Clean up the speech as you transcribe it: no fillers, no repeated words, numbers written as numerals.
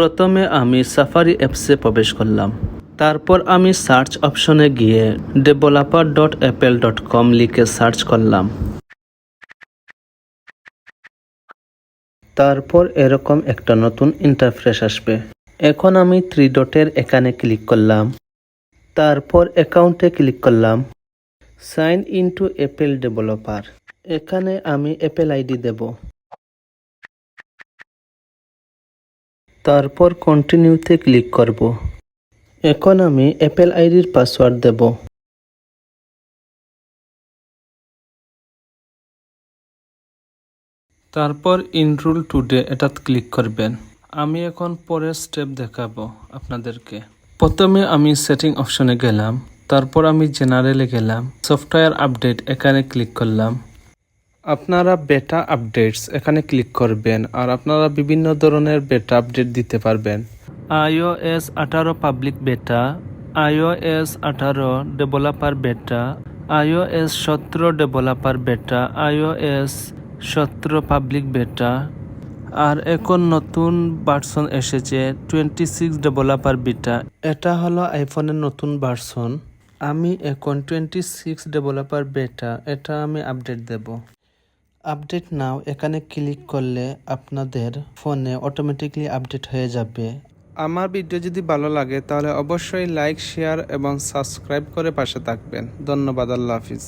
প্রথমে আমি সাফারি অ্যাপসে প্রবেশ করলাম। তারপর আমি সার্চ অপশনে গিয়ে developer.apple.com লিখে সার্চ করলাম। তারপর এরকম একটা নতুন ইন্টারফেস আসবে। এখন আমি 3 ডটের এখানে ক্লিক করলাম। তারপর অ্যাকাউন্টে ক্লিক করলাম। Sign in to Apple developer. এখানে আমি অ্যাপেল আইডি দেব। তারপর কন্টিনিউতে ক্লিক করব। এখন আমি অ্যাপেল আইডির পাসওয়ার্ড দেব। তারপর ইনরোল টুডে এটাত ক্লিক করবেন। আমি এখন পরের স্টেপ দেখাবো আপনাদেরকে। প্রথমে আমি সেটিং অপশনে গেলাম। তারপর আমি জেনারেলে গেলাম। সফটওয়্যার আপডেট এখানে ক্লিক করলাম। আপনারা বেটা আপডেটস এখানে ক্লিক করবেন আর আপনারা বিভিন্ন ধরনের বেটা আপডেট দিতে পারবেন। iOS 18 পাবলিক বেটা, iOS 18 ডেভেলপার বেটা, iOS 17 ডেভেলপার বেটা, iOS 17 পাবলিক বেটা, আর এখন নতুন ভার্সন এসেছে 26 ডেভেলপার বিটা। এটা হলো আইফোনের নতুন ভার্সন। আমি এখন 26 ডেভেলপার বেটা এটা আমি আপডেট দেব। আপডেট নাও এখানে ক্লিক করলে আপনাদের ফোনে অটোমেটিকলি আপডেট হয়ে যাবে। আমার ভিডিও যদি ভালো লাগে তাহলে অবশ্যই লাইক, শেয়ার এবং সাবস্ক্রাইব করে পাশে থাকবেন। ধন্যবাদ। আল্লাহ হাফিজ।